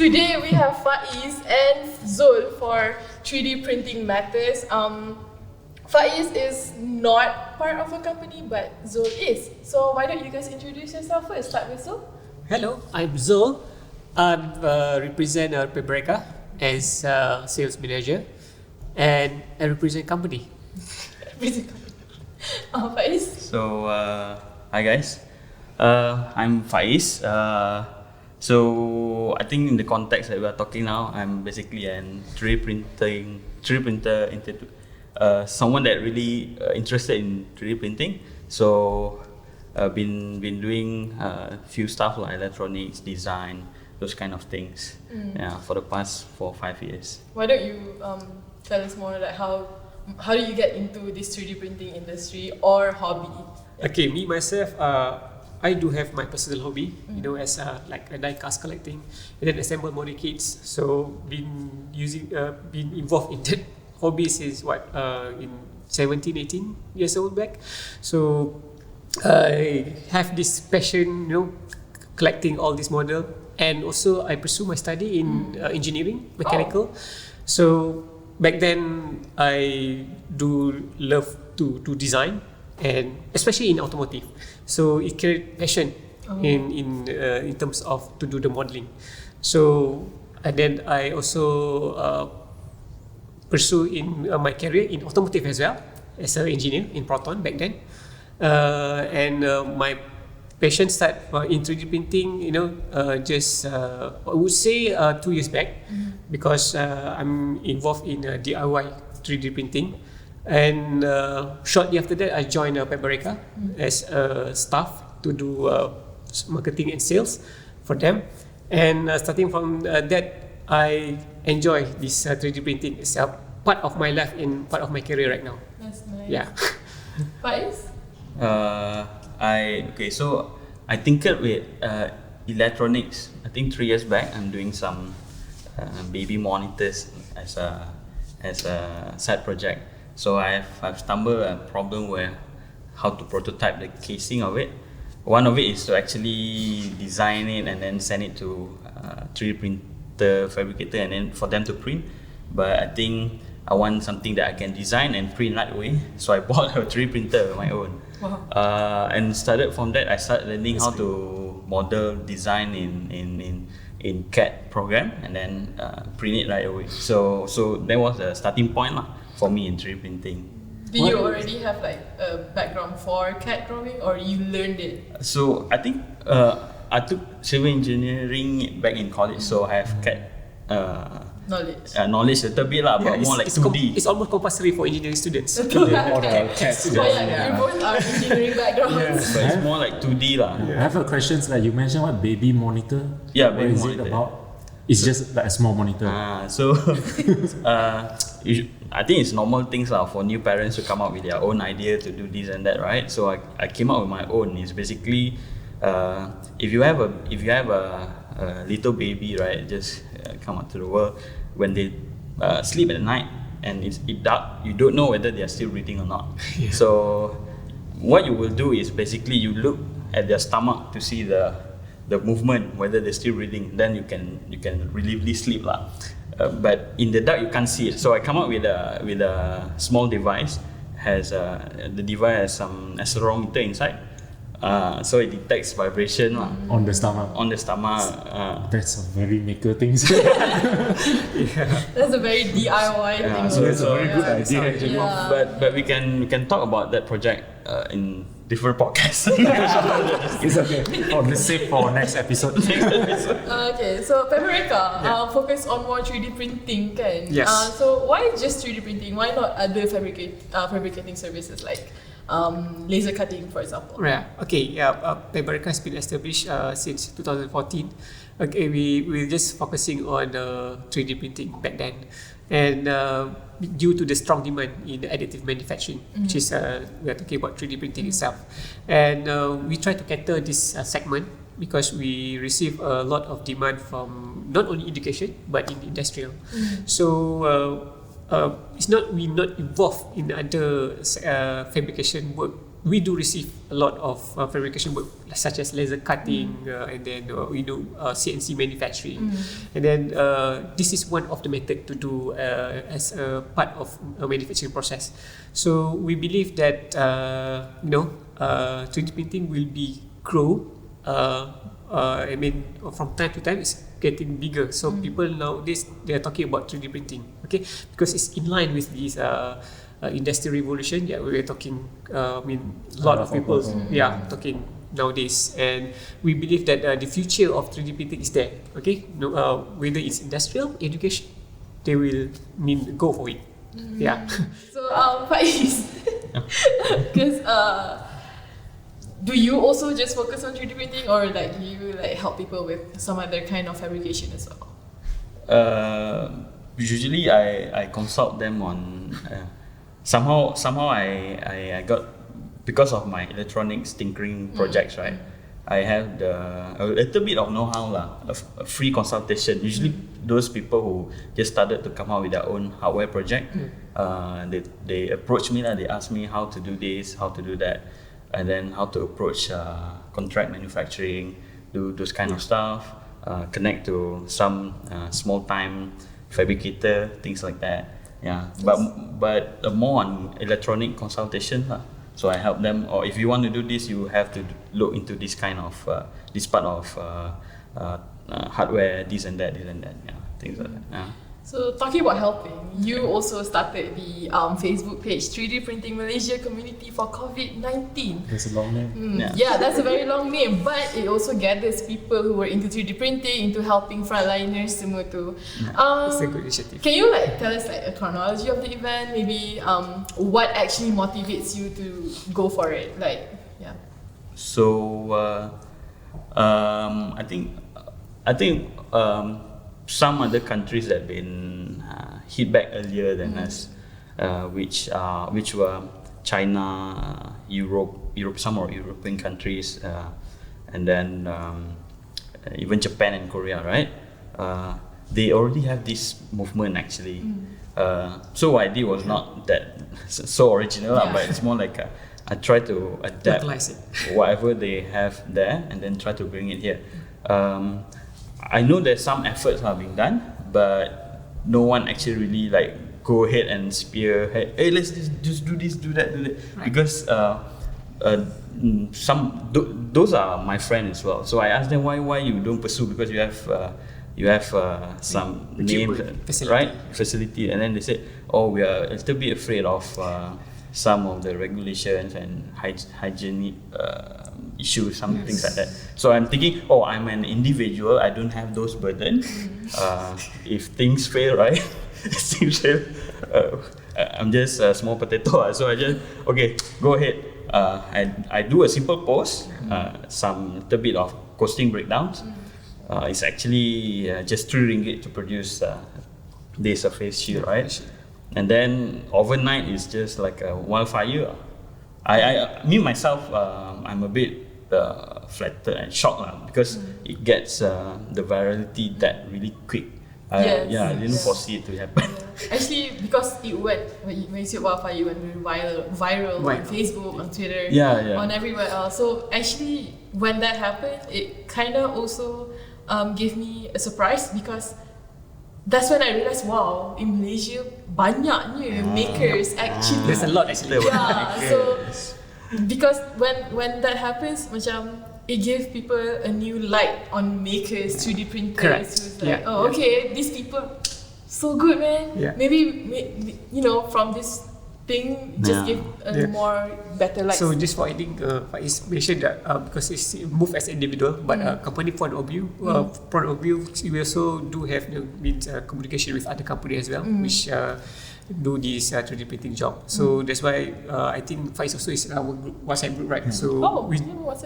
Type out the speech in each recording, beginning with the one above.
Today we have Faiz and Zul for 3D Printing Matters. Faiz is not part of a company, but Zul is. So why don't you guys introduce yourself first? Start with Zul. Hello, I'm Zul. I represent Pebblereka as sales manager, and I represent company. Faiz. So, hi guys. I'm Faiz. So I think in the context that we are talking now, I'm basically an 3D printer, someone that really interested in 3D printing. So I've been doing a few stuff like electronics, design, those kind of things. Yeah, for the past 4 or 5 years. Why don't you tell us more like how do you get into this 3D printing industry or hobby? Okay, me myself, I do have my personal hobby, as like a die-cast collecting and then assemble model kits. So been involved in that hobby since in 17, 18 years old back. So I have this passion, collecting all this model, and also I pursue my study in engineering, mechanical. So back then I do love to design, and especially in automotive. So it created passion in terms of to do the modeling. So and then I also pursue in my career in automotive as well as an engineer in Proton back then. And my passion start in 3D printing, just I would say 2 years back, because I'm involved in DIY 3D printing. And shortly after that, I joined Pebblereka as a staff to do marketing and sales for them. And starting from that, I enjoy this 3D printing. It's a part of my life and part of my career right now. That's nice. Yeah. Faiz? So I tinkered with electronics. I think 3 years back, I'm doing some baby monitors as a side project. So I've stumbled a problem where how to prototype the casing of it. One of it is to actually design it and then send it to 3D printer fabricator and then for them to print. But I think I want something that I can design and print right away. So I bought a 3D printer of my own. Wow. And started from that, I started learning how to model, design in CAD program and then print it right away. So that was the starting point for me in 3D printing. Do you already have like a background for CAD drawing, or you learned it? So I think I took civil engineering back in college, so I have CAD knowledge a little bit but more like 2D. It's almost compulsory for engineering students. You both are engineering backgrounds. So it's more like 2D I have a question. Like you mentioned, what baby monitor? Yeah, what baby is monitor. it about? It's just like a small monitor. I think it's normal things for new parents to come up with their own idea to do this and that, right? So I came up with my own. It's basically if you have a little baby, right, just come out to the world, when they sleep at night and it's dark, you don't know whether they are still breathing or not. So what you will do is basically you look at their stomach to see the movement, whether they're still breathing. Then you can relievely sleep but in the dark you can't see it. So I come up with a small device. The device has some accelerometer inside. So it detects vibration on the stomach. That's a very maker thing. That's a very DIY thing. So that's a very good idea actually. But we can talk about that project in different podcasts. It's okay. Let's save for next episode. Okay, so Pebblereka focus on more 3D printing, kan? Yes. So why just 3D printing? Why not other fabricating services like laser cutting, for example? Yeah. Okay. Pebblereka has been established since 2014. Okay, we're just focusing on 3D printing back then, and due to the strong demand in additive manufacturing, which is we are talking about 3D printing itself, and we try to cater this segment because we receive a lot of demand from not only education but in industrial. So we're not involved in other fabrication work we do receive a lot of fabrication work such as laser cutting and then CNC manufacturing, and then this is one of the method to do as a part of a manufacturing process. So we believe that 3D printing will be grow. From time to time it's getting bigger. So people nowadays they are talking about 3D printing, okay, because it's in line with this industrial revolution. Yeah, we're talking. A lot of people, talking nowadays, and we believe that the future of 3D printing is there. Okay, whether it's industrial, education, they will go for it. Yeah. So Faiz, because do you also just focus on 3D printing, or like do you like help people with some other kind of fabrication as well? Usually I consult them on somehow I got, because of my electronics tinkering projects, right? I have a little bit of know-how a free consultation. Usually those people who just started to come out with their own hardware project, they approach me, they ask me how to do this, how to do that, and then how to approach contract manufacturing, do those kind of stuff, connect to some small time fabricator, things like that. Yeah, but more on electronic consultation. So I help them, or if you want to do this, you have to look into this kind of this part of hardware, this and that, yeah, things like that. Yeah. So talking about helping, you also started the Facebook page 3D Printing Malaysia Community for COVID-19. That's a long name. Yeah, that's a very long name, but it also gathers people who were into 3D printing, into helping frontliners, semua tu. It's a good initiative. Can you tell us a chronology of the event? Maybe what actually motivates you to go for it? So I think some other countries have been hit back earlier than us, which were China, Europe, some of European countries, and then even Japan and Korea, right? They already have this movement actually. So what I did was not that so original, but it's more like I try to adapt whatever they have there and then try to bring it here. I know there's some efforts are being done, but no one actually really go ahead and spearhead. Hey, let's just do this, do that. Right. Because those are my friends as well. So I asked them why you don't pursue, because you have some name, facility, and then they said, we are a little bit afraid of some of the regulations and hygienic issues, some things like that. So I'm thinking, I'm an individual, I don't have those burdens. If things fail, right? I'm just a small potato. So I just, go ahead. I do a simple post, some little bit of costing breakdowns. It's actually just 3 ringgit to produce this surface sheet, right? And then overnight it's just like a wildfire. Me myself, I'm a bit flattered and shocked because it gets the virality that really quick. I didn't foresee it to happen. Actually, because it went, when you say wildfire, it went viral on Facebook, on Twitter, on everywhere else. So actually, when that happened, it kind of also gave me a surprise, because that's when I realized, wow, in Malaysia, banyaknya makers actually. There's a lot actually. So because when that happens, it gives people a new light on makers, 3D printers. Correct. Who's like, these people, so good, man. Yeah. Maybe from this thing, just give a more better light. So just for adding, Faiz mentioned that because it's moved as individual, but company point of view, we also do have communication with other company as well, which do this 3D printing job. So that's why I think Faiz also is our WhatsApp group, right? So we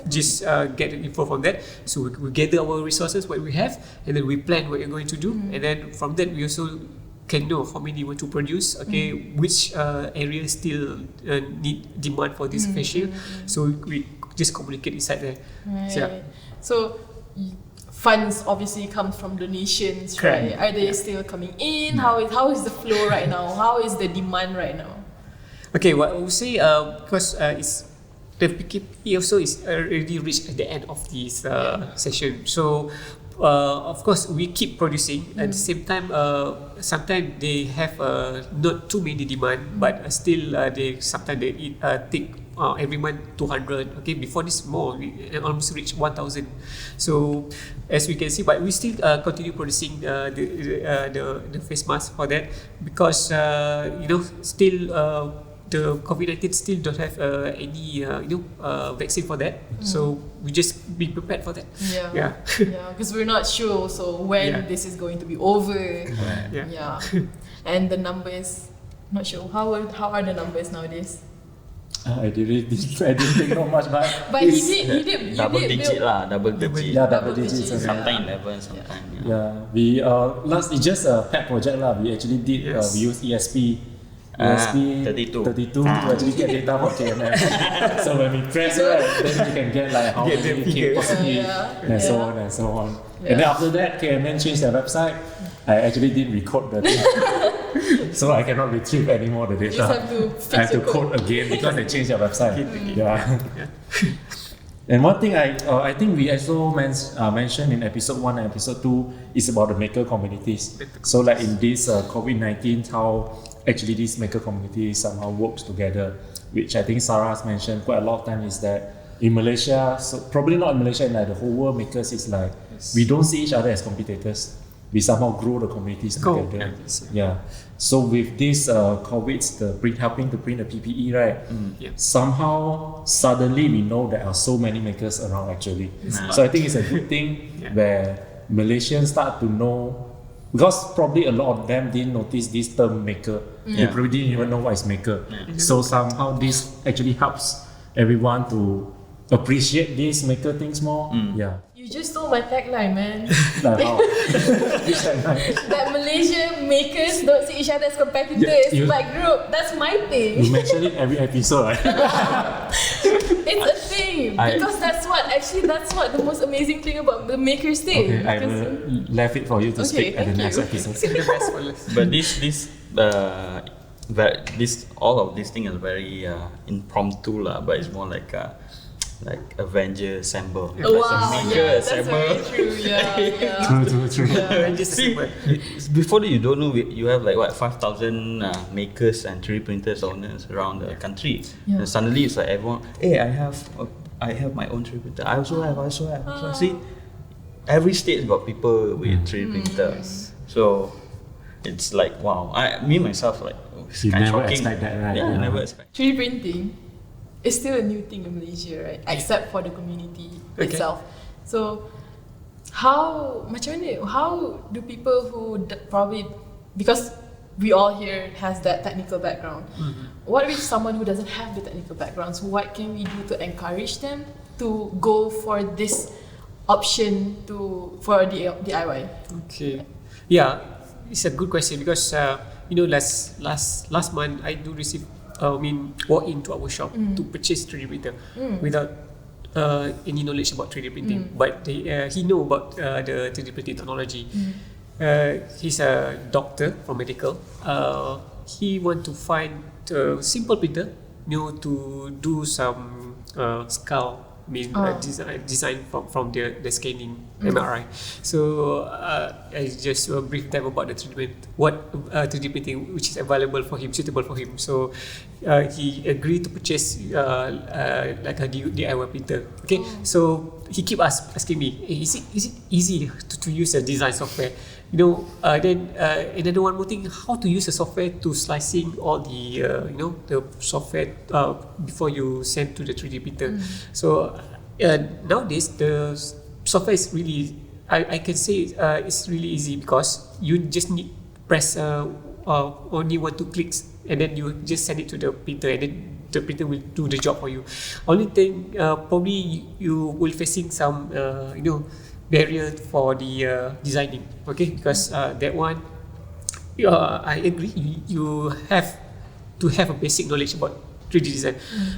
just get the info from that. So we gather our resources, what we have, and then we plan what we're going to do, and then from that we also can know how many we want to produce, which areas still need demand for this face shield. So we just communicate inside there. Right. So funds obviously comes from donations, right? Are they still coming in? How is the flow right now? How is the demand right now? Okay, what I would say, because it's the PKP also is already reached at the end of this session. So of course we keep producing at the same time. Sometimes they have not too many demand, but still they sometimes they take every month 200. Okay, before this more we almost reach 1,000. So as we can see, but we still continue producing the face mask for that, because still the COVID-19 still don't have any vaccine for that. So we just be prepared for that. Yeah, because we're not sure also when this is going to be over. Yeah. And the numbers, not sure. How are the numbers nowadays? I didn't think not much, but he did Double digit build. lah, double digit. yeah, double digits. digits. Sometimes 11, sometimes. Yeah, we it's just a pet project lah. We actually did we use ESP 32 to actually get data for KMM. So when we press then we can get like how many came positive and so on and so on. And then after that, KMM changed their website. I actually did recode the data, so I cannot retrieve anymore the data. You just have to fix I have to your code. code again because they changed their website. And one thing I think we also mentioned in episode 1 and episode 2 is about the maker communities. So like in this COVID-19, how actually this maker community somehow works together, which I think Sarah has mentioned quite a lot of times, is that in Malaysia, so probably not in Malaysia, in like the whole world, makers is like we don't see each other as competitors. We somehow grow the communities together. Yeah. So with this COVID, helping to print the PPE, right? Somehow suddenly we know there are so many makers around actually. So I think it's a good thing where Malaysians start to know, because probably a lot of them didn't notice this term maker. They probably didn't even know what is maker. So somehow this actually helps everyone to appreciate these maker things more. Yeah. You just stole my tagline, man. Like how? Which tagline? That Malaysian makers don't see each other as competitors, but group. That's my thing. You mention it every episode, right? It's a thing because that's what the most amazing thing about the makers thing. Okay, I will left it for you to speak at the next episode. But this all of these things is very impromptu lah, but it's more like Avenger assemble. Wow, that's assemble. very true. Yeah. True. See, before that you don't know, you have like 5,000 makers and 3D printers owners around the country. And suddenly it's like everyone, hey, I have my own 3D printer. I also have. So see, every state got people with 3D printers. So it's like wow. Me myself it's You kind of never shocking. expect that, right? Yeah, I never expect. 3D printing is still a new thing in Malaysia, right? Except for the community itself. So how do people who probably, because we all here has that technical background, what if someone who doesn't have the technical background? So what can we do to encourage them to go for this option for DIY? Okay, yeah, it's a good question because last month I do receive walk into our shop to purchase 3D printer without any knowledge about 3D printing, but he know about the 3D printing technology. He's a doctor from medical. He want to find a simple printer, to do some skull design from the scanning MRI. So I just briefed them about the treatment, what 3D printing which is available for him, suitable for him. So he agreed to purchase like a DIY printer. Okay, so he keep asking me, is it easy to use a design software? Then another one more thing, how to use the software to slicing all the the software before you send to the 3D printer. So nowadays the software is really, I can say it's really easy because you just need press only 1-2 clicks and then you just send it to the printer and then the printer will do the job for you. Only thing probably you will facing some barrier for the designing, okay, because that one I agree you have to have a basic knowledge about 3D design,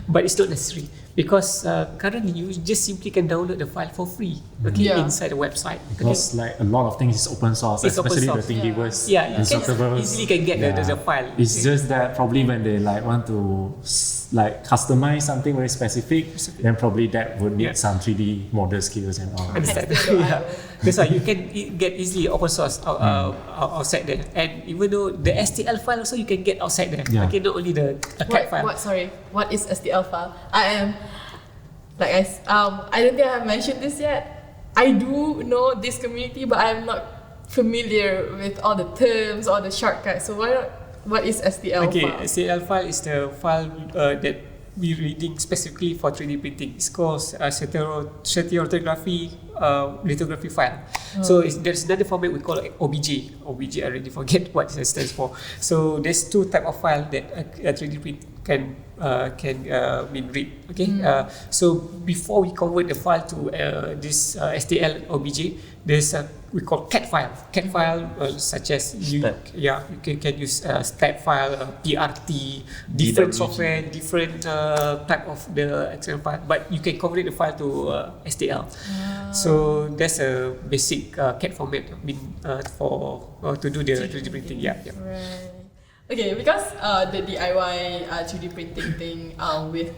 but it's not necessary because currently you just simply can download the file for free, okay, Yeah. inside the website. Because like a lot of things is open source, It's open especially source. the Thingiverse. Yeah, you and can Serververse. easily can get the file. It's just that probably when they like want to like customize something very specific, then probably that would need Yeah. some 3D model skills and all. Understand? Hackster.io. Yeah. That's why you can get easily open source outside there, and even though the STL file also you can get outside there. Yeah. Okay, not only the CAD file. What is STL file? I don't think I have mentioned this yet. I do know this community, but I'm not familiar with all the terms or the shortcuts. So what is STL Okay, file? STL file is the file that we're reading specifically for 3D printing. It's called stereolithography lithography file. So there's another format we call OBJ. OBJ, I already forget what it stands for. So there's two type of file that a 3D print can read. Okay, so before we convert the file to this STL OBJ, there's a we call CAD file. CAD file such as you can use step file, PRT, different DWG. software, different type of the Excel file, but you can convert the file to STL. So that's a basic CAD format for to do the 3D printing. Yeah. Right. Okay, because the DIY 3D printing thing with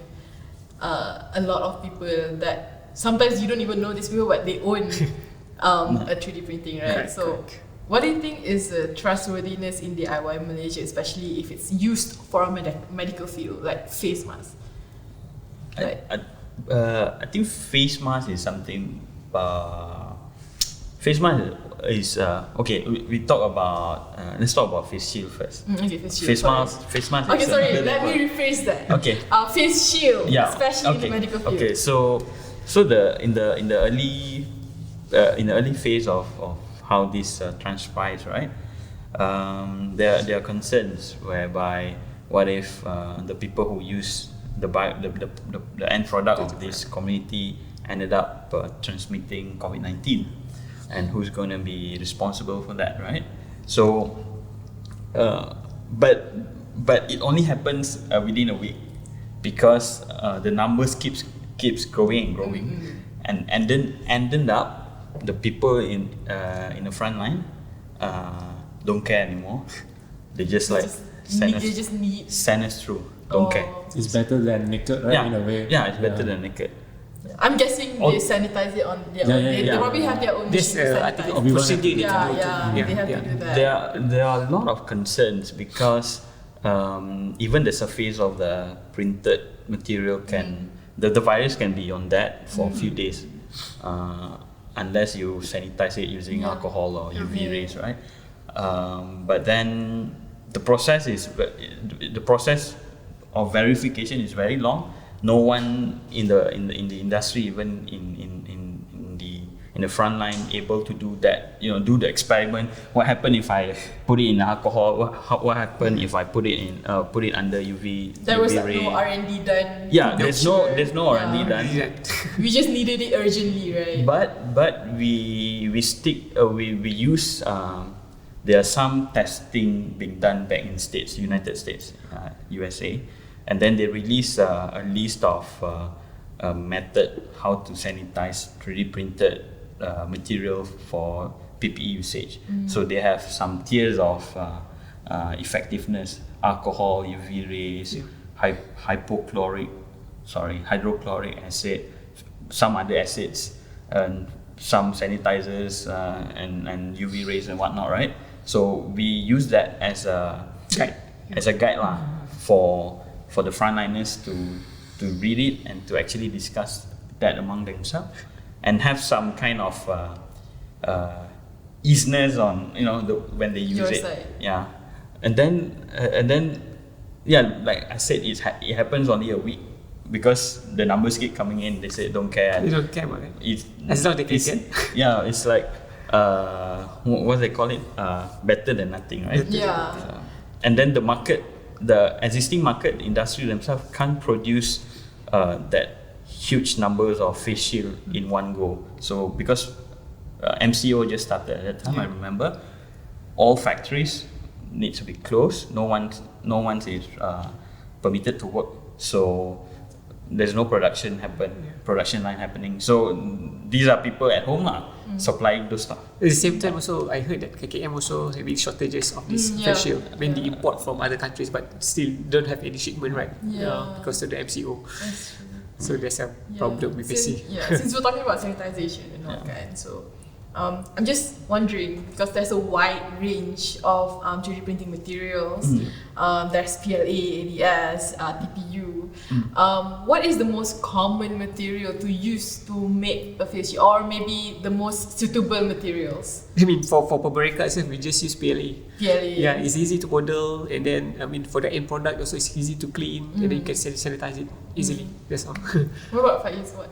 a lot of people that sometimes you don't even know these people, but they own a 3D printing, right? Correct, So, what do you think is the trustworthiness in DIY Malaysia, especially if it's used for a medical field, like face masks? I think face mask is something. Face mask is okay. We talk about let's talk about face shield first. Okay, face shield. Face mask. Face mask. Okay, is sorry. another Let level. me rephrase that. Okay. Face shield, Yeah. especially in okay. the medical field. Okay. So in the early phase of how this transpires, right? There are concerns whereby what if the people who use the end product of this community ended up transmitting COVID-19, and who's going to be responsible for that, right? So, but it only happens within a week because the numbers keeps growing and growing, and then ended up the people in the front line don't care anymore. They just like send us through. Don't care. It's better than naked, right? Yeah, In a way. yeah, it's better than naked. I'm guessing they sanitize it on their own. They probably have their own This machine to I think sanitize. procedure they Yeah, can do. they have to do that. There are a lot of concerns because even the surface of the printed material can the virus can be on that for a few days unless you sanitize it using alcohol or UV rays, right? But then the process of verification is very long. No one in the industry, even in the front line, able to do that. Do the experiment. What happened if I put it in alcohol? What happened if I put it under UV? There was UV ray? no R&D done. Yeah, to there's make no sure. R&D done. We just needed it urgently, right? But we use there are some testing being done back in United States, USA, and then they release a list of a method how to sanitize 3D printed material for PPE usage. So they have some tiers of effectiveness: alcohol, UV rays, hydrochloric acid, some other acids, and some sanitizers and UV rays and whatnot, right? So we use that as a guide for the frontliners to read it and to actually discuss that among themselves and have some kind of easiness on when they use Your it. side. Yeah, and then like I said, it happens only a week because the numbers keep coming in. They say don't care. They don't care about it. As long as they can get. Yeah, it's like what they call it, better than nothing, right? Yeah. And then the existing market industry themselves can't produce that huge numbers of face shield in one go. So because MCO just started at that time, I remember, all factories need to be closed. No one is permitted to work. So there's no production line happening. So these are people at home supplying those stuff. At the same time also, I heard that KKM also having shortages of this face shield. I mean, they import from other countries but still don't have any shipment, right? Because of the MCO. That's true. So there's a problem with PC. Since we're talking about sanitization and all that, so I'm just wondering, because there's a wide range of 3D printing materials. There's PLA, ABS, TPU. What is the most common material to use to make a face shield, or maybe the most suitable materials? I mean, for Pebblereka itself, we just use PLA. PLA. Yeah, it's easy to model, and then I mean for the end product also it's easy to clean, and then you can sanitize it easily. That's all. What about Faiz? What?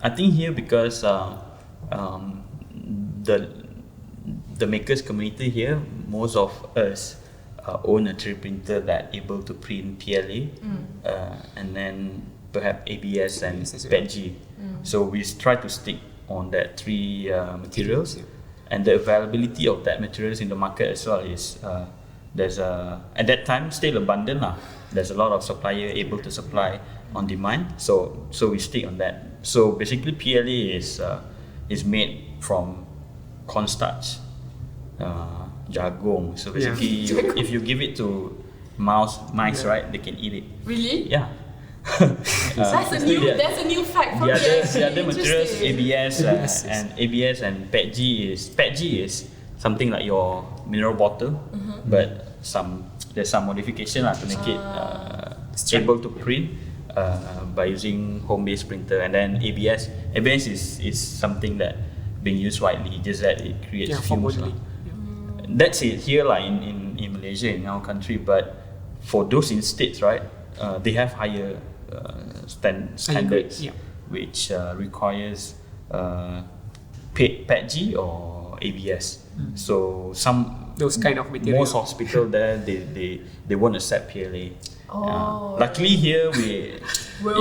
I think here because the makers community here, most of us own a 3D printer that able to print PLA, and then perhaps ABS and PETG. So we try to stick on that three materials, and the availability of that materials in the market as well is there's at that time still abundant There's a lot of supplier able to supply on demand, so we stick on that. So basically PLA is made from cornstarch, jagung. So basically, if you give it to mice, right, they can eat it. Really? Yeah. That's a new fact for me. The other materials, ABS and PETG is something like your mineral bottle, but there's some modification to make it able to print by using home-based printer. And then ABS is something that being used widely, just that it creates fumes. That's it here in Malaysia, in our country. But for those in states, right, they have higher standards, which requires PETG or ABS. So those kind of materials. Most hospital there they won't accept PLA. Luckily here we're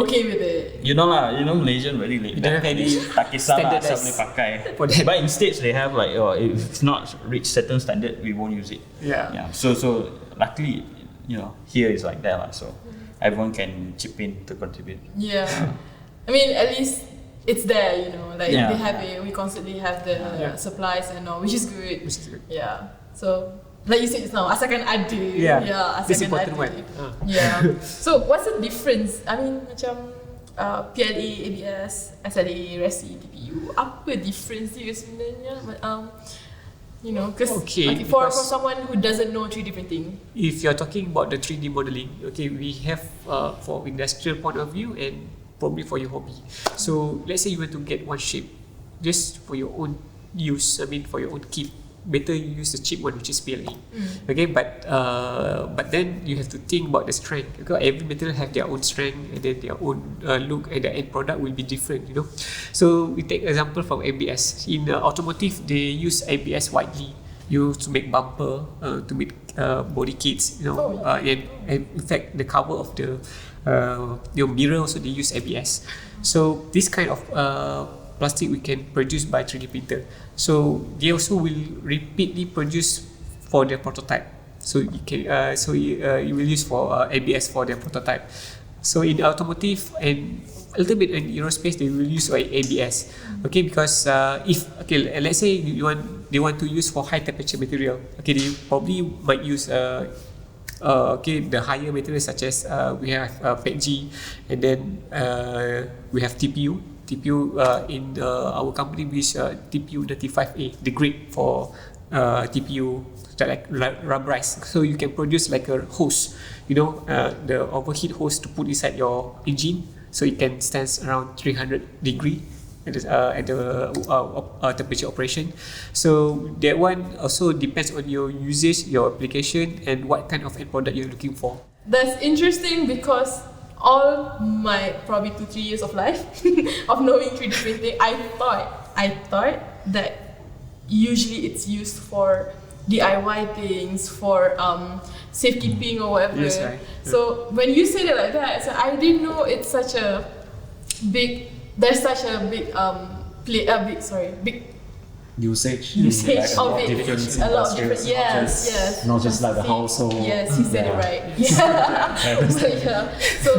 okay with it. Malaysian very late. You don't have any tak kisah lah asal standardized boleh pakai. for that. But in states they have like if it's not reach certain standard we won't use it. So luckily here is like that so everyone can chip in to contribute. I mean, at least it's there, they have it. We constantly have the supplies and all, which is good. So like you said just now, asalkan ada. This Asalkan important ada. So what's the difference? I mean, macam PLA, ABS, SLA, RESI, TPU, apa difference dia sebenarnya? Because for someone who doesn't know 3D printing, if you're talking about the 3D modeling, we have for industrial point of view and probably for your hobby. So let's say you want to get one shape just for your own use, for your own kit, better you use the cheap one, which is PLA. But then you have to think about the strength, because every material have their own strength, and then their own look, and the end product will be different. So we take example from ABS. In automotive, they use ABS widely used to make bumper, to make body kits. And in fact, the cover of the your mirror also they use ABS. So this kind of plastic we can produce by 3D printer. So they also will repeatedly produce for their prototype. So you can you will use for ABS for their prototype. So in automotive and a little bit in aerospace, they will use ABS. Because let's say they want to use for high temperature material. They probably might use the higher materials such as we have PETG, and then we have TPU. In our company we use TPU 95A, the grade for TPU, like rubberized. So you can produce like a hose, the overheat hose to put inside your engine, so it can stand around 300 degree at the temperature operation. So that one also depends on your usage, your application, and what kind of end product you're looking for. That's interesting, because all my probably 2-3 years of life of knowing 3D printing, I thought that usually it's used for DIY things, for safekeeping or whatever. Yes, right. So when you said it like that, so I didn't know it's such a big. There's such a big big usage of like it. A lot of different. Yes. Not just like the household. Yes, you said it right. So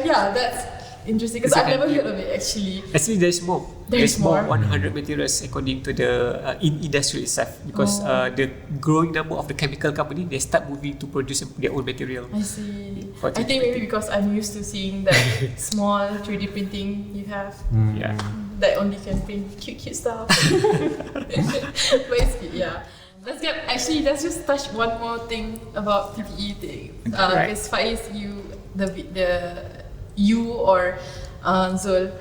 yeah, that's interesting because I've never heard of it actually. Actually, there's more. There's more. 100 materials according to the in industry itself, because the growing number of the chemical company, they start moving to produce their own material. I see. For I 3D think maybe printing. because I'm used to seeing that small 3D printing you have Yeah. that only can print cute stuff. But it's good, yeah. Let's just touch one more thing about PPE thing. Right. Because Faiz, you or Zul,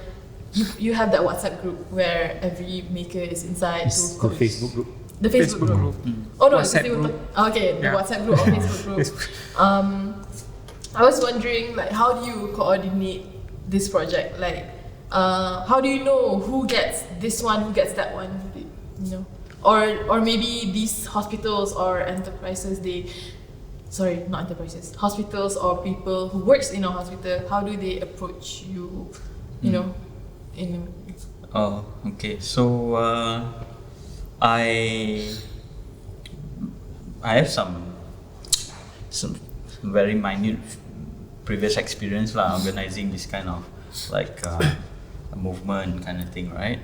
you have that WhatsApp group where every maker is inside It's to the Facebook group. The Facebook group. Oh no, WhatsApp it's group. Okay, the Yeah. WhatsApp group or Facebook group. I was wondering, like, how do you coordinate this project? Like, how do you know who gets this one, who gets that one? You know, or maybe these hospitals or enterprises, not enterprises, hospitals or people who works in a hospital, how do they approach you? You know, Oh, okay. So I have some very minute previous experience organizing this kind of like a movement kind of thing, right?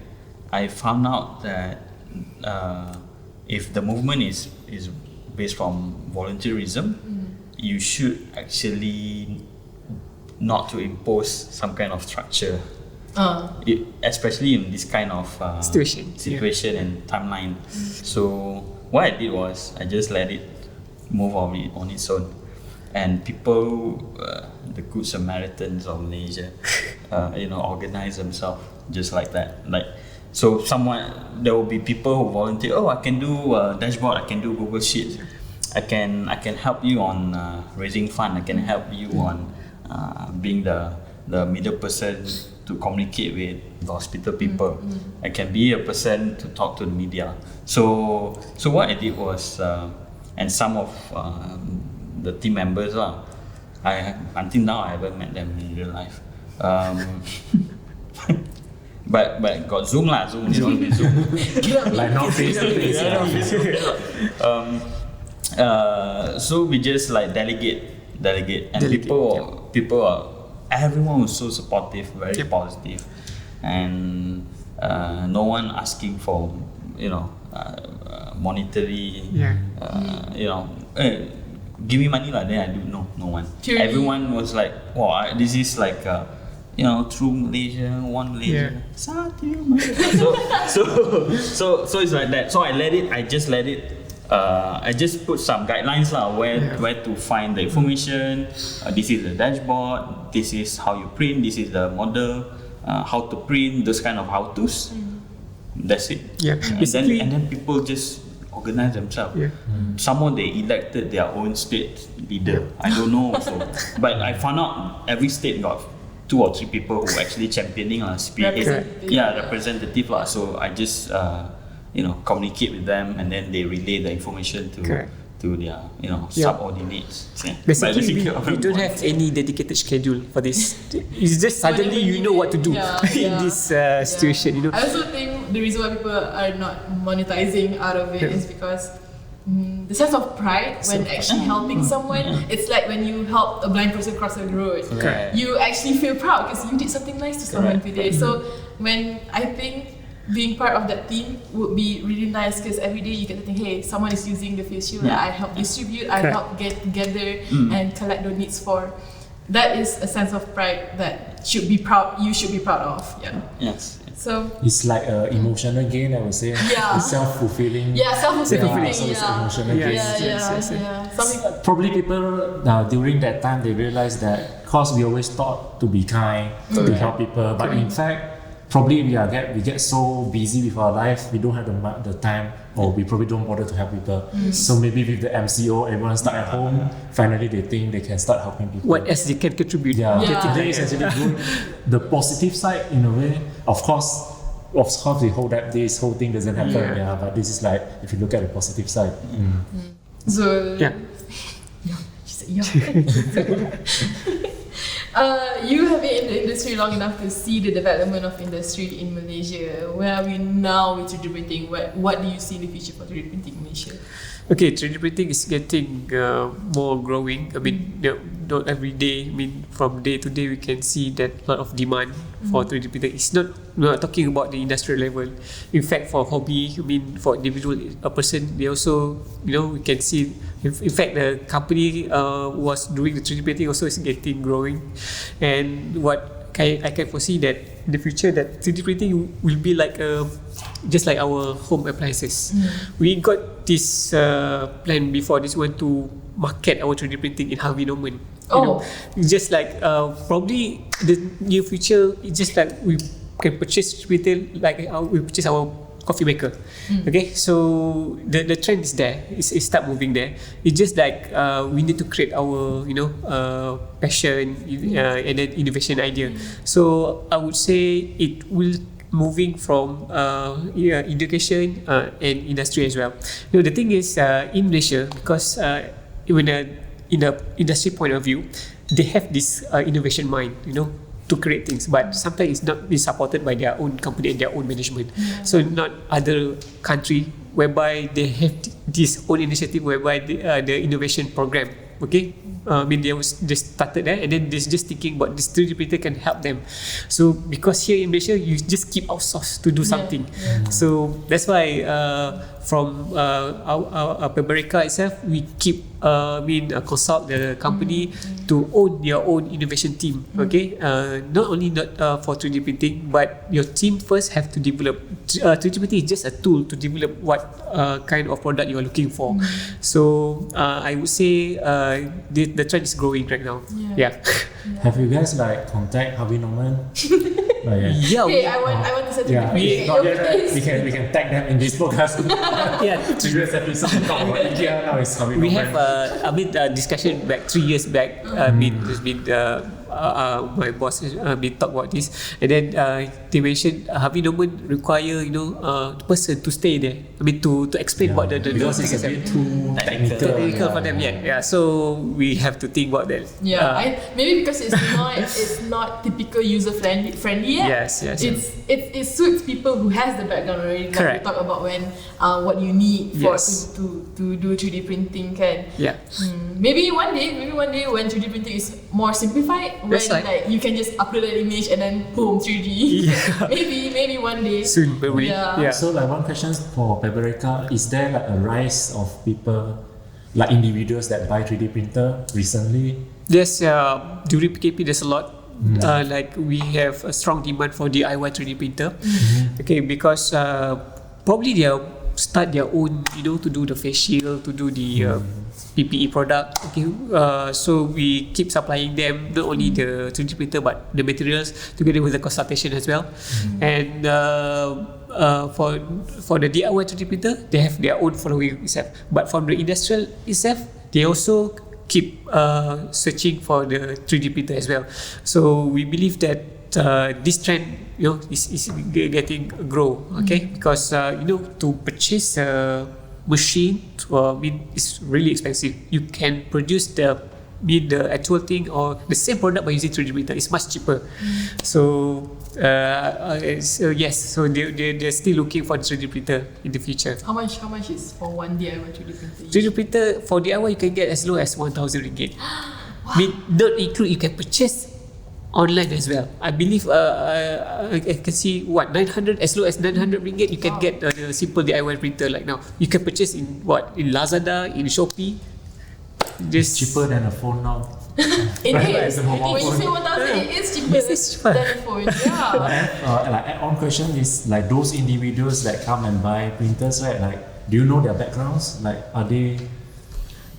I found out that if the movement is based on volunteerism, you should actually not to impose some kind of structure. Especially in this kind of situation and timeline. So what I did was I just let it move on its own, and people, the good Samaritans of Malaysia, organize themselves just like that. Like, so there will be people who volunteer. Oh, I can do dashboard. I can do Google Sheets. I can help you on raising fund. I can help you on being the middle person to communicate with the hospital people. I can be a person to talk to the media. So what I did was, and some of the team members, until now I haven't met them in real life. But got Zoom lah. Zoom, Zoom. Like not face to face. So we just like delegate, and people are. Everyone was so supportive, very positive, and no one asking for monetary. Hey, give me money then I do. No one. Purely. Everyone was like, wow, this is like through Malaysia, one Malaysia. Satu Malaysia. So it's like that. So I just let it. I just put some guidelines where to find the information. This is the dashboard. This is how you print. This is the model. How to print. Those kind of how-tos. That's it. Yeah. And then people just organize themselves. Yeah. Someone they elected their own state leader. I don't know also. But I found out every state got 2 or 3 people who actually championing representative. So I just communicate with them, and then they relay the information to their subordinates. Basically, we don't have any dedicated schedule for this. It's just suddenly you know what to do in this situation. I also think the reason why people are not monetizing out of it is because the sense of pride when actually helping someone. It's like when you help a blind person cross the road. Correct. You actually feel proud because you did something nice to someone today. So when I think being part of that team would be really nice, because every day you get to think, hey, someone is using the face shield that I help distribute, I help get together and collect donates for. That is a sense of pride that you should be proud of. Yeah. Yes. So It's like an emotional gain, I would say. Yeah. It's self-fulfilling. self-fulfilling. So it's emotional gain. Some people, Probably people during that time they realized that, cause we always taught to be kind, to help people, but in fact, probably we get so busy with our life, we don't have the time, or we probably don't bother to help people. So maybe with the MCO, everyone start at home. Finally, they think they can start helping people. What else they can contribute? That is actually good. The positive side, in a way, of course, this whole thing doesn't happen. But this is like, if you look at the positive side. So she said, you have been in the industry long enough to see the development of industry in Malaysia. Where are we now with 3D printing? What do you see in the future for 3D printing in Malaysia? Okay, 3D printing is getting more growing. I mean, not every day. I mean, from day to day, we can see that a lot of demand for 3D printing. It's not, we're not talking about the industrial level. In fact, for hobby, I mean, for individual, a person, they also, we can see. In fact, the company was doing the 3D printing also is getting growing, and what I can foresee that in the future that 3D printing will be like just like our home appliances. We got this plan before this one to market our 3D printing in Harvey Norman. Just like probably the near future, it's just like we can purchase retail like we purchase our coffee maker. Okay, so the trend is there. It's start moving there. It's just like we need to create our passion and then innovation idea. So I would say it will moving from education and industry as well. The thing is in Malaysia, because even in the industry point of view, they have this innovation mind, to create things, but sometimes it's not being supported by their own company and their own management. So not other country whereby they have this own initiative whereby the innovation program. Okay, I mean they started there and then they're just thinking about this 3D printer can help them. So because here in Malaysia you just keep outsource to do something. So that's why from our Pebblereka itself, we keep consult the company to own your own innovation team. Okay, not only for 3D printing, but your team first have to develop. 3D printing is just a tool to develop what kind of product you are looking for. So I would say the trend is growing right now. Have you guys contact Harvey Norman? Hey, I want to certificate. We can tag them in this podcast. Previous episode talk about IKEA, now it's Harvey Norman. We have discussion back 3 years back. There's been my boss been talk about this, and then they mentioned Harvey Norman require the person to stay there. I mean to explain about the because it's a bit too technical for them. So we have to think about that. Maybe because it's not typical user friendly yet. Yes. It suits people who has the background already. Correct. Like we talk about what you need for to do 3D printing can. Maybe one day when 3D printing is more simplified, when you can just upload an image and then boom 3D. Maybe one day soon, probably. So one question for Pebblereka, is there a rise of people individuals that buy 3D printer recently? Yes, during PKP there's a lot. We have a strong demand for DIY 3D printer. Okay, because probably they start their own, to do the face shield, to do the PPE product. Okay, so we keep supplying them not only the 3D printer but the materials together with the consultation as well. And for the DIY 3D printer, they have their own following itself. But from the industrial itself, they also keep searching for the 3D printer as well. So we believe that this trend is getting grow. Okay, because to purchase a machine it's really expensive. You can produce the actual thing or the same product by using 3D printer. It's much cheaper. So yes, so they're still looking for the 3D printer in the future. How much is for one DIY 3D printer? 3D printer for DIY you can get as low as 1,000 ringgit. Not include you can purchase online as well. I believe I can see 900, as low as 900 ringgit you can get a simple DIY printer like now. You can purchase in Lazada, in Shopee. It's cheaper than a phone now. It is. When you say 1,000, it is cheaper than a phone. Add-on question is those individuals that come and buy printers, right? Do you know their backgrounds? Are they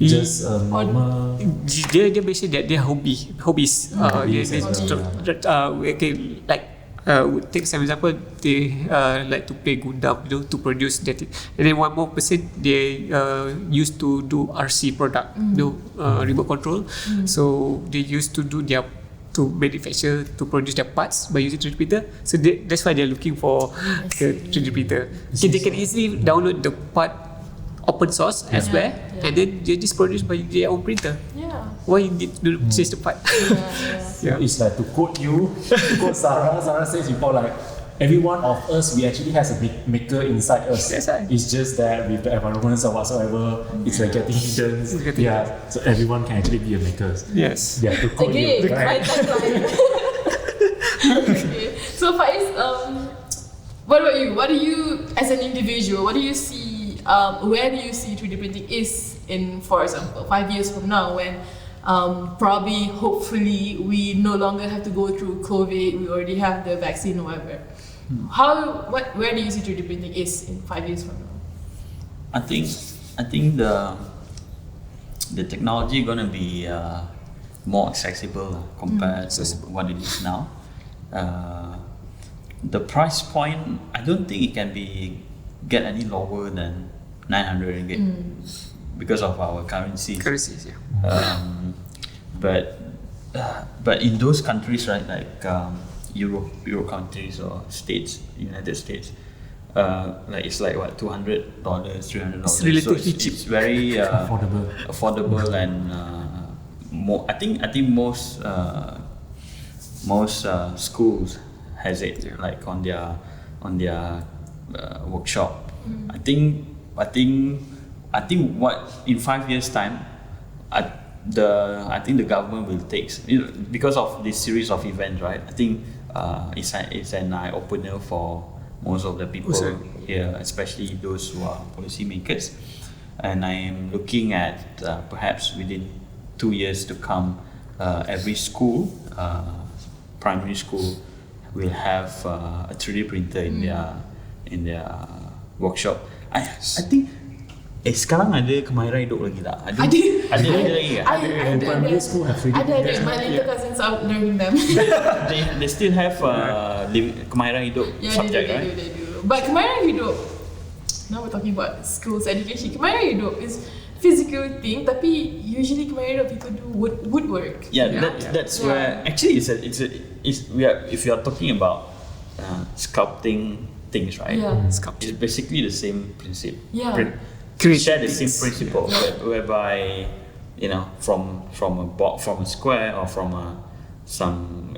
just normal? They mentioned that they're hobbies. Take some example, they like to play Gundam, to produce that. And then one more person, they used to do RC product, remote control. So they used to do to manufacture, to produce their parts by using 3D printer. So that's why they're looking for the 3D printer. They can easily download the part open source elsewhere, and then they just produce by their own printer. Why you need to purchase the part? So it's to quote you, to quote Sarah says you bought every one of us, we actually has a maker inside us. That's right. It's just that with the environments or whatsoever, it's like getting hidden. Yeah, so everyone can actually be a maker. Yes. Yeah, to quote Again, you, right? right tagline. Okay. So Faiz, what about you? What do you, as an individual, what do you see? Where do you see 3D printing is in, for example, 5 years from now, when probably, hopefully, we no longer have to go through COVID. We already have the vaccine or whatever. Where do you see 3D printing is in 5 years from now? I think the technology gonna be more accessible compared to what it is now. The price point, I don't think it can get any lower than 900 ringgit because of our currencies. Currencies, yeah. But in those countries, right, like Euro countries or states, United States, like it's like what, $200, $300. It's relatively so cheap. It's very Affordable. and more. I think most schools has it, like on their workshop. I think what in 5 years time, I think the government will take, because of this series of events, right? I think it's an eye opener for most of the people here, especially those who are policy makers. And I am looking at perhaps within 2 years to come, every school, primary school, will have a 3D printer in their workshop. I think sekarang ada kamera hidup lagi tak? Ada lagi tak? Primary school have 3D Ada. My little cousins are learning them. They still have kamera hidup subject, right? They do. But kamera hidup, now we're talking about schools education. Kamera hidup is physical thing, tapi usually kamera hidup people do woodwork. That's where actually if you are talking about sculpting things, right? It's basically the same principle. Share the same principle, whereby from a square or from some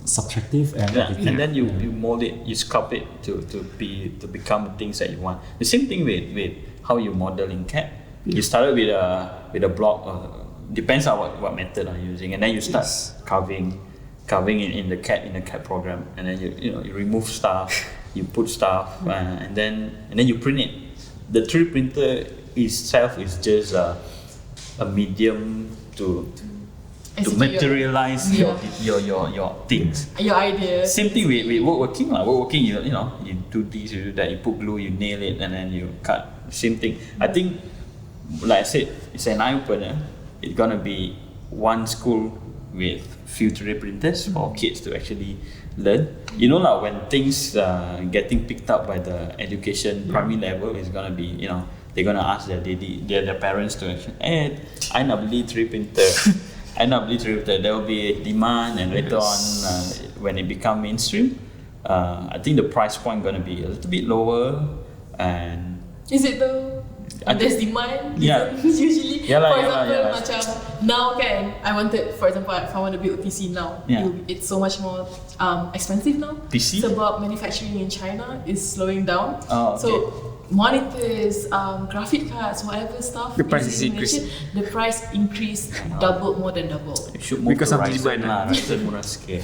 subtractive and then you mold it, you sculpt it to become the things that you want. The same thing with how you model in CAD. You started with a block, depends on what method I'm using, and then you start carving in the CAD program, and then you remove stuff, you put stuff, and then you print it. The 3D printer itself is just a medium to materialize your things. Your ideas. Same thing with woodworking. Woodworking, you do this, you do that, you put glue, you nail it, and then you cut. Same thing. I think, like I said, it's an eye opener. It's gonna be one school with few 3D printers for kids to actually learn. When things getting picked up by the education primary level, is gonna be they're gonna ask their parents to actually, I nak beli 3D printer. I nak beli 3D printer. There will be a demand, and later on when it become mainstream, I think the price point gonna be a little bit lower. And is it though? There's demand. Usually, for example, macam now kan, for example, if I want to build a PC now, it's so much more expensive now. PC? Sebab manufacturing in China is slowing down. So monitors, graphic cards, whatever stuff, the price is increasing. The price increased more than double. You should move because to of Ryzen demand. Ryzen murah sikit.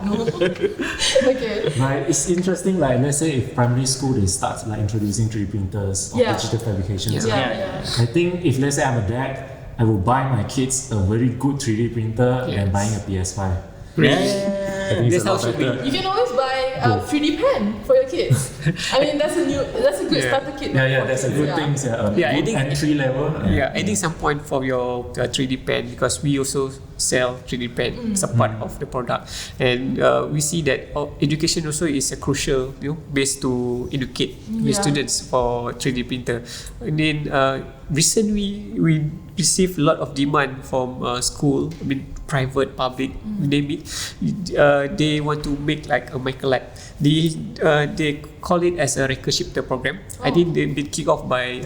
No. Okay. Right, it's interesting. Like, let's say if primary school they start like introducing 3D printers or digital fabrication. I think if let's say I'm a dad, I will buy my kids a very good 3D printer than buying a PS5. I think it's a lot better. You can always buy a 3D pen for your kids. I mean, that's a good starter kit. That's a good thing. I think entry level. I think some point for your 3D pen, because we also sell 3D pen as a part of the product, and we see that education also is a crucial base to educate the students for 3D printer. And then recently we received a lot of demand from school, private, public, name it. They want to make like a Microlab. They call it as a record shifter program. I think they've been kicked off by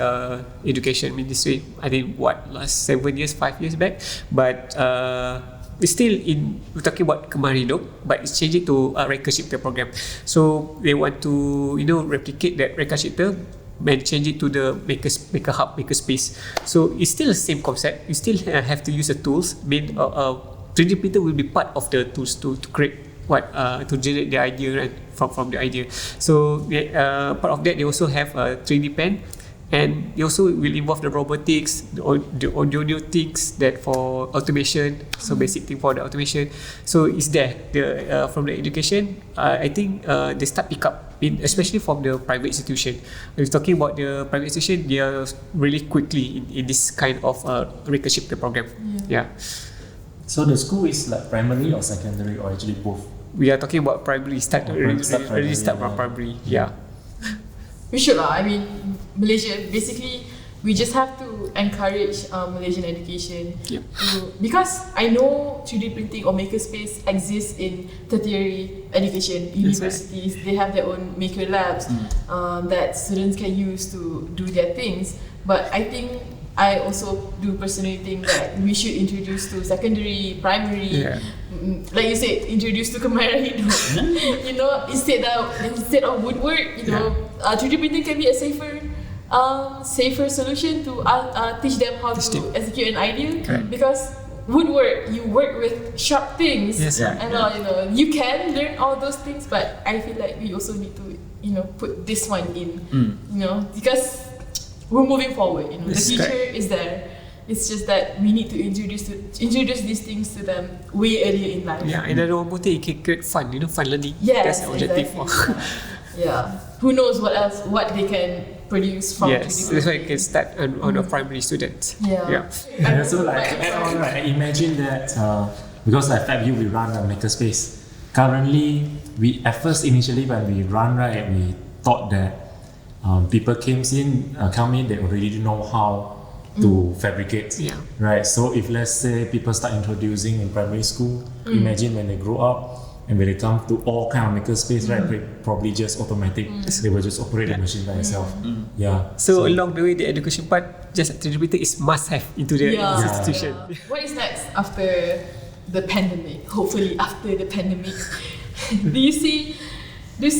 Education Ministry. I think last 5 years back. But it's still we're talking about kemarin hidup, but it's changing to a Reka Cipta program. So they want to replicate that Reka Cipta and change it to the maker hub, maker space. So it's still the same concept. You still have to use the tools. 3D printer will be part of the tools to create to generate the idea, right, from the idea. So part of that, they also have a 3D pen, and they also will involve the robotics, the audio things that for automation. So basic thing for the automation. So it's there. From the education, I think they start pick up, especially from the private institution. If talking about the private institution, they are really quickly in this kind of Reka Cipta program. Yeah. So the school is like primary or secondary, or actually both? We are talking about primary. Start from primary. Yeah. We should I mean, Malaysia, basically, we just have to encourage Malaysian education. Yep. Because I know 3D printing or makerspace exists in tertiary education, universities. They have their own maker labs that students can use to do their things. But I think I also do personally think that we should introduce to secondary, primary, like you said, introduce to kamera hidup. Instead of woodwork, 3D printing can be a safer solution to teach them how to execute an idea. Because woodwork, you work with sharp things, you can learn all those things, but I feel like we also need to put this one in, because we're moving forward. The future is there. It's just that we need to introduce these things to them way earlier in life. Yeah, and then one more thing, it can create fun, fun learning. Yes, that's the objective. Exactly. Yeah. Who knows what they can produce from 3D Yes, that's why you can start on a primary student. Yeah. And also like to add on, right, imagine that because at FabU we run a makerspace. Currently, initially when we run, right, we thought that people come in, they already know how to fabricate, right? So if let's say people start introducing in primary school, imagine when they grow up and when they come to all kind of makerspace, right? Probably just automatic. They will just operate the machine by itself. So along the way, the education part, just 3D printer is must have into the institution. What is next after the pandemic? Hopefully after the pandemic, do you see there's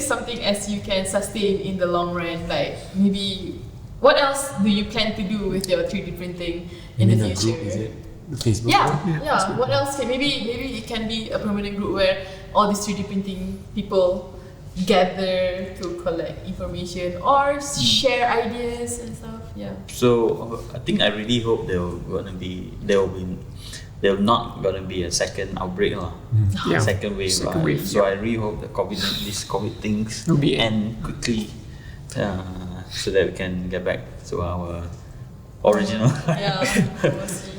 something as you can sustain in the long run? Like maybe what else do you plan to do with your 3D printing in the future? Group, is it? The Facebook group? Yeah. What else can maybe it can be a permanent group where all these 3D printing people gather to collect information or share ideas and stuff. Yeah. So I think I really hope there'll not gonna be a second outbreak second wave. So I really hope that this COVID things will be end quickly, so that we can get back to our original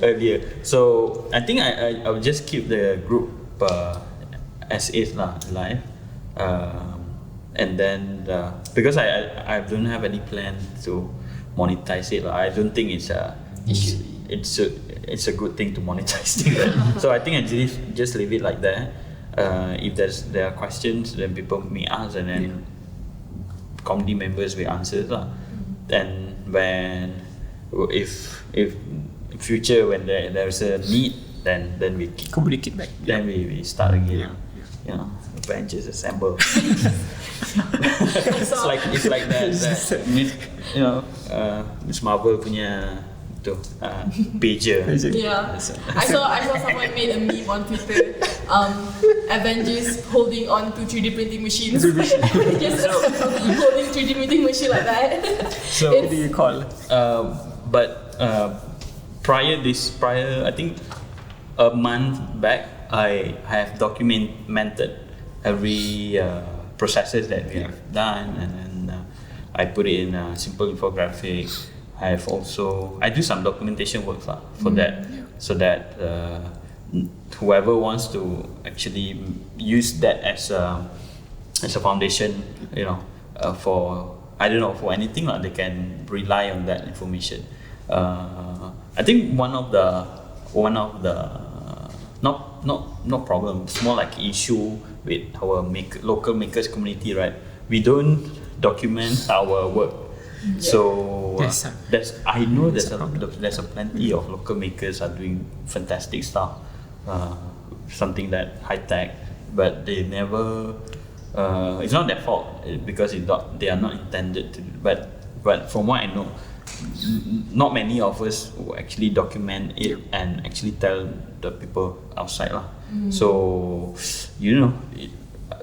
earlier. So I think I will just keep the group as is live, and then because I don't have any plan to monetize it. I don't think it's a good thing to monetize things. So I think I just leave it like that. If there are questions, then people may ask, and then community members will answer. Then if in future when there's a need, then we communicate back. Then we start again. Branches assemble. it's like that. Miss Marvel punya pager. Yeah. I saw someone made a meme on Twitter. Avengers holding on to 3D printing machines. Just holding 3D printing machine like that. So what do you call? But prior I think a month back, I have documented every processes that we have done, and then I put it in a simple infographic. I do some documentation work for that, so that whoever wants to actually use that as a foundation, for anything, they can rely on that information. I think one of the not problem, it's more like issue with our local makers community, right? We don't document our work. So I know there's a plenty of local makers are doing fantastic stuff, something that high tech, but they never. It's not their fault because they are not intended to. But from what I know, not many of us will actually document it and actually tell the people outside lah. So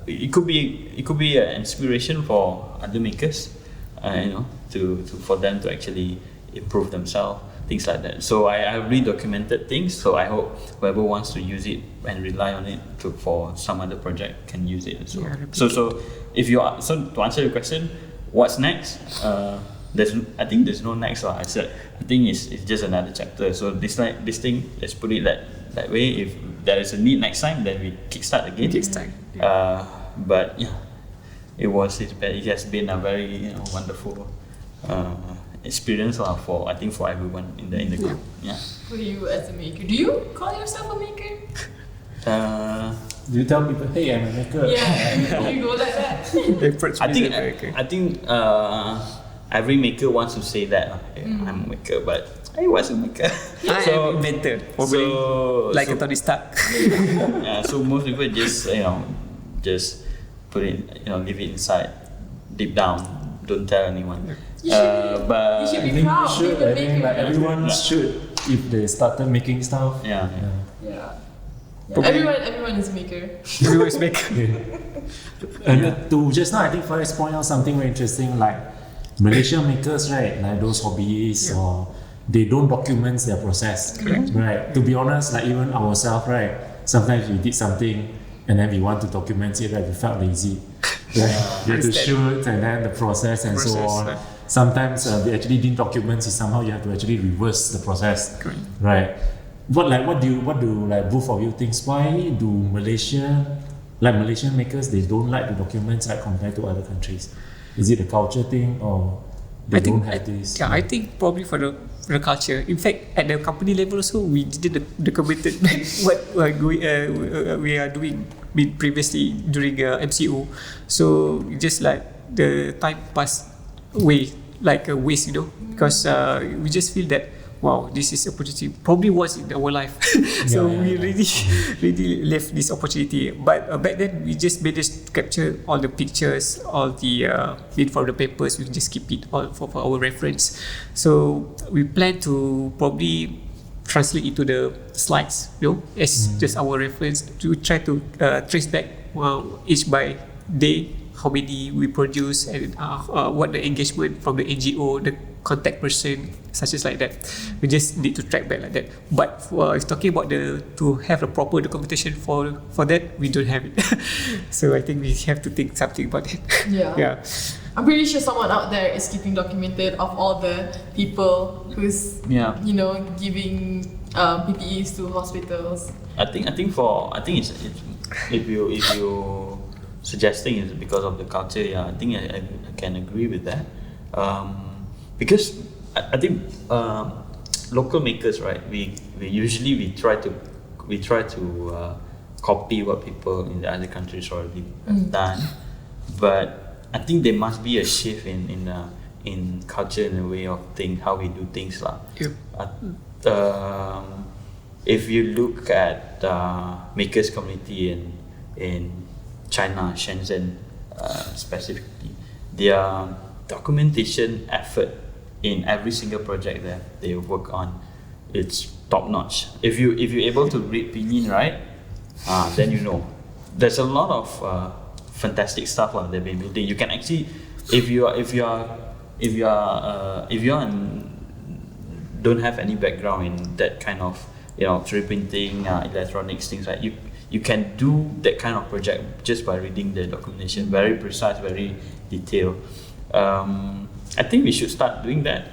it could be an inspiration for other makers, to for them to actually improve themselves, things like that. So I really documented things. So I hope whoever wants to use it and rely on it for some other project can use it as well. So to answer your question, what's next? I think there's no next lah. I think it's just another chapter. So this thing, let's put it that way. If there is a need next time, then we kickstart again. But yeah, it has been a very wonderful experience for everyone in the group. Yeah. For you as a maker, do you call yourself a maker? Do you tell people, hey, I'm a maker? Yeah, do you go like that? I think every maker wants to say that I'm a maker, but I was a maker. I am inventor, probably a Tony Stark. Yeah, so most people just put it, leave it inside, deep down, don't tell anyone. You should be proud. I think everyone should, if they started making stuff. Yeah. Everyone is a maker. Everyone is a maker. And to just now, I think Faiz point out something very interesting, like Malaysian makers, right? Like those hobbyists, or they don't document their process. Correct. Right. To be honest, like even ourselves, right? Sometimes we did something and then we want to document it, right? We felt lazy. Right? You have to shoot and then the process and so on. Right. Sometimes we actually didn't document it. Somehow you have to actually reverse the process. Correct. Right. What do both of you think? Why do Malaysian makers, they don't like to document compared to other countries? Is it a culture thing, or they don't have this? Yeah, I think probably for the culture. In fact, at the company level also, we didn't document what we are doing previously during MCO. So just like the time passed away like a waste, because we just feel that, wow, this is opportunity probably was in our life. So we really left this opportunity. But back then we just managed to capture all the pictures, all the made from the papers. We just keep it all for our reference. So we plan to probably translate into the slides, as just our reference, to try to trace back each by day how many we produce, and what the engagement from the NGO, the contact person, such as like that. We just need to track back like that. But if talking about to have a proper documentation for that, we don't have it. So I think we have to think something about it. Yeah. I'm pretty sure someone out there is keeping documented of all the people who's giving PPEs to hospitals. I think it's if you suggesting it's because of the culture. Yeah, I think I can agree with that. Because I think local makers, right? We usually try to copy what people in the other countries already have done, but I think there must be a shift in culture and the way of how we do things lah. If you look at makers community in China, Shenzhen specifically, their documentation effort in every single project that they work on, it's top notch. If you're able to read pinyin, right, then there's a lot of fantastic stuff they've been building. You can actually, if you don't have any background in that kind of 3D printing, electronics, things like you can do that kind of project just by reading the documentation. Very precise, very detailed. I think we should start doing that.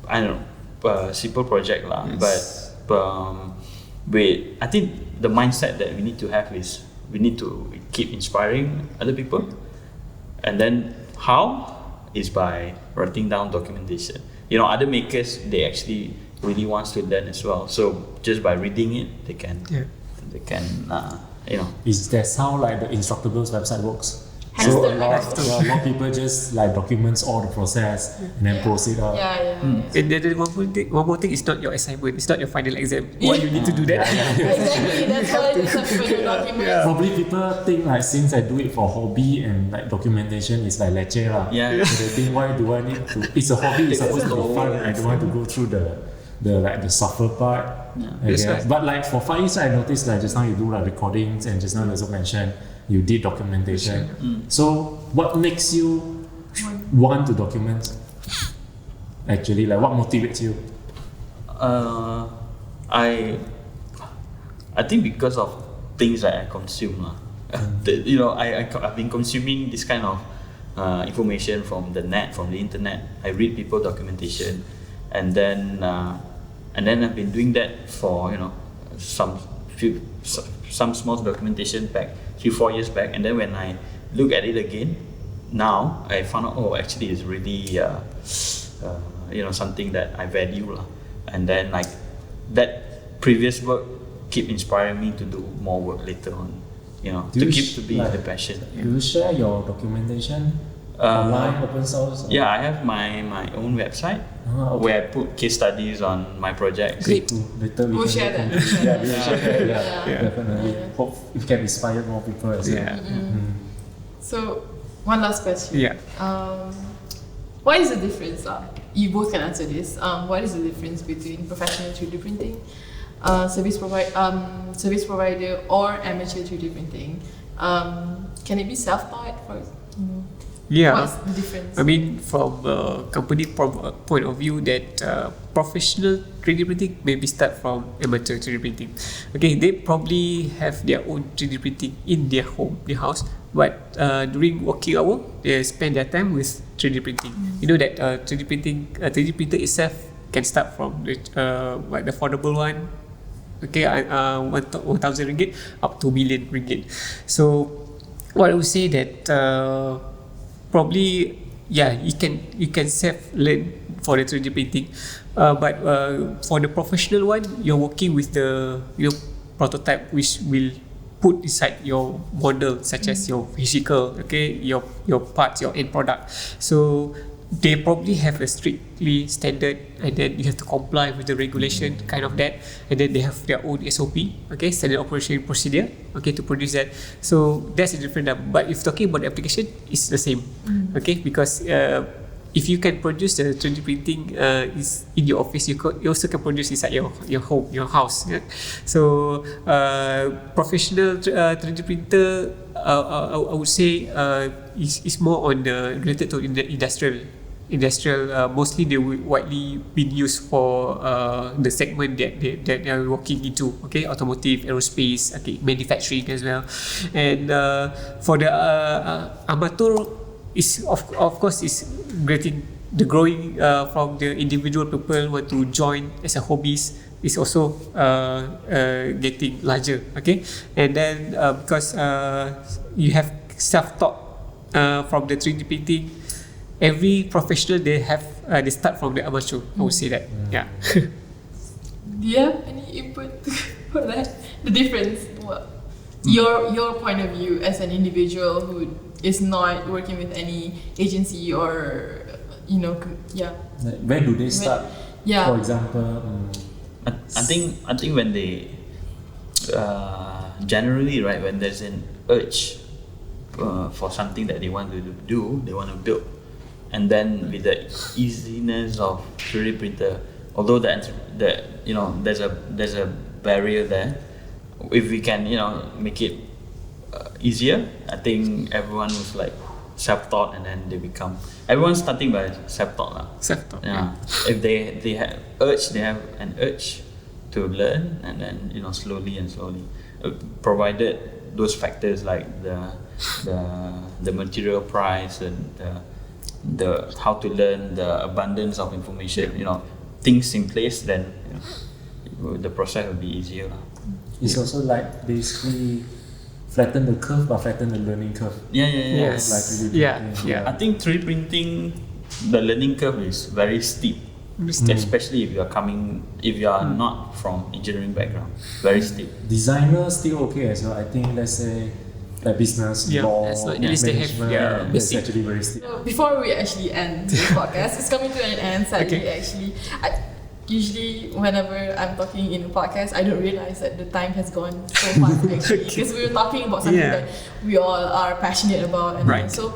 I don't know, simple project lah. Yes. But I think the mindset that we need to have is we need to keep inspiring other people, and then how is by writing down documentation. Other makers, they actually really wants to learn as well. So just by reading it, they can. Is that how like the Instructables website works? So a Hamster, lot, hamster. a lot of people just like documents all the process and then post it out. Yeah. And then one more thing, it's not your assignment, it's not your final exam. Why you need to do that? Exactly, that's why there's some people who document. Probably people think like since I do it for hobby and like documentation is like lecture lah. Yeah. So they think why do I need to? It's a hobby. It's supposed to be fun. I don't want to go through the suffer part. I That's guess. right. But like for Faiz, I noticed like just now you do like recordings and just now you also mentioned you did documentation. So what makes you want to document? Actually, like what motivates you? I think because of things that I consume lah. I've been consuming this kind of information from the net, from the internet. I read people documentation, and then I've been doing that for some small documentation back 4 years back, and then when I look at it again, now I found out actually it's really something that I value lah. And then like that previous work keep inspiring me to do more work later on, Do you to be like- the passion. Do you share your documentation online, open source? or- Yeah, I have my own website Okay. where I put case studies on my projects. Great. Cool. Later we We'll can share that. Yeah, we'll share that. Yeah, Yeah. definitely. Hope it can inspire more people as well. Yeah. So, one last question. Yeah. What is the difference? You both can answer this. What is the difference between professional 3D printing, service provider, or amateur 3D printing? Can it be self-taught? Yeah. What's the difference? I mean, from a company point of view, that professional 3D printing maybe start from amateur 3D printing. Okay, they probably have their own 3D printing in their home, their house, but during working hour, they spend their time with 3D printing. You know that 3D printer itself can start from the affordable one, okay, 1,000 ringgit up to million ringgit. So, what I would say that probably you can self learn for the 3D printing, but for the professional one, you're working with the prototype which will put inside your model, such as your vehicle, okay, your parts, your end product. So they probably have a strictly standard, and then you have to comply with the regulation, kind of that, and then they have their own SOP, okay, standard operation procedure, okay, to produce that. So that's a different. But if talking about the application, it's the same, okay, because if you can produce the 3D printing is in your office, you also can produce inside your home, your house. Yeah? So professional 3D printer, I would say is more on the related to the industrial. Mostly they will widely been used for the segment that they are working into. Okay, automotive, aerospace, okay, manufacturing as well. And for the amateur, is of course is growing from the individual people want to join as a hobbies, is also getting larger. Okay, and then because you have self-taught from the 3D printing, every professional they start from the amateur. I would say that. Yeah. Do you have any input for that? The difference? What? Your point of view as an individual who is not working with any agency or Like, where do they start? Yeah. For example, I think when they generally, right, when there's an urge for something that they want to do, they want to build, and then with the easiness of 3D printer, although there's a barrier there, if we can make it easier, I think everyone was like self-taught, and then everyone's starting by self-taught. Self-taught. Yeah. If they have an urge to learn, and then slowly, provided those factors like the material price and the how to learn, the abundance of information, things in place, then the process will be easier. it's also like basically flatten the curve, but flatten the learning curve. Yes. Like 3D Yeah, printing, yeah. I think 3D printing, the learning curve is very steep, especially if you are not from engineering background. Very steep. Designer still okay as well. I think let's say business, Yeah, law, that's like, at least they have, management. That's basic. actually very steep. So before we actually end the podcast, it's coming to an end sadly. Okay. Actually, usually whenever I'm talking in a podcast, I don't realize that the time has gone so fast actually, because we were talking about something Yeah. that we all are passionate about. And Right. so,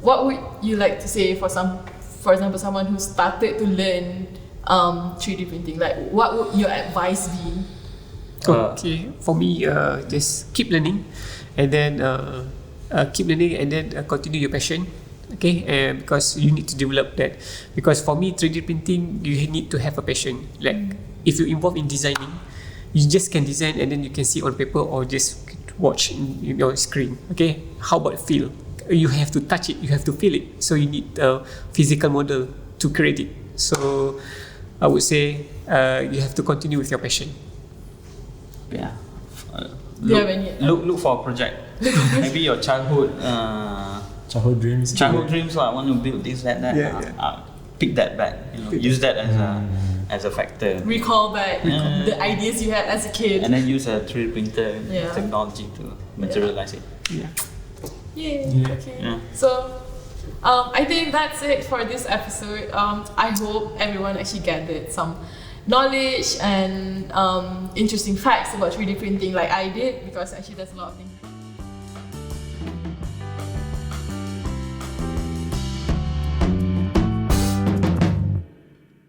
what would you like to say for example, someone who started to learn 3D printing? Like, what would your advice be? Okay, for me, just keep learning, and then continue your passion. Okay, and because you need to develop that. Because for me, 3D printing, you need to have a passion. Like, if you're involved in designing, you just can design and then you can see on paper or just watch in your screen. Okay, how about feel? You have to touch it, you have to feel it. So you need a physical model to create it. So I would say you have to continue with your passion. Yeah. Do you have any? Look for a project. Maybe your childhood Childhood dreams. dreams. I want to build this, that. Pick that back. Use that as a factor. Recall back the ideas you had as a kid. And then use a 3D printer Yeah. technology to materialize it. Yeah. Yay. Okay. Yeah. So, I think that's it for this episode. I hope everyone actually gathered some knowledge and interesting facts about 3D printing like I did, because actually there's a lot of things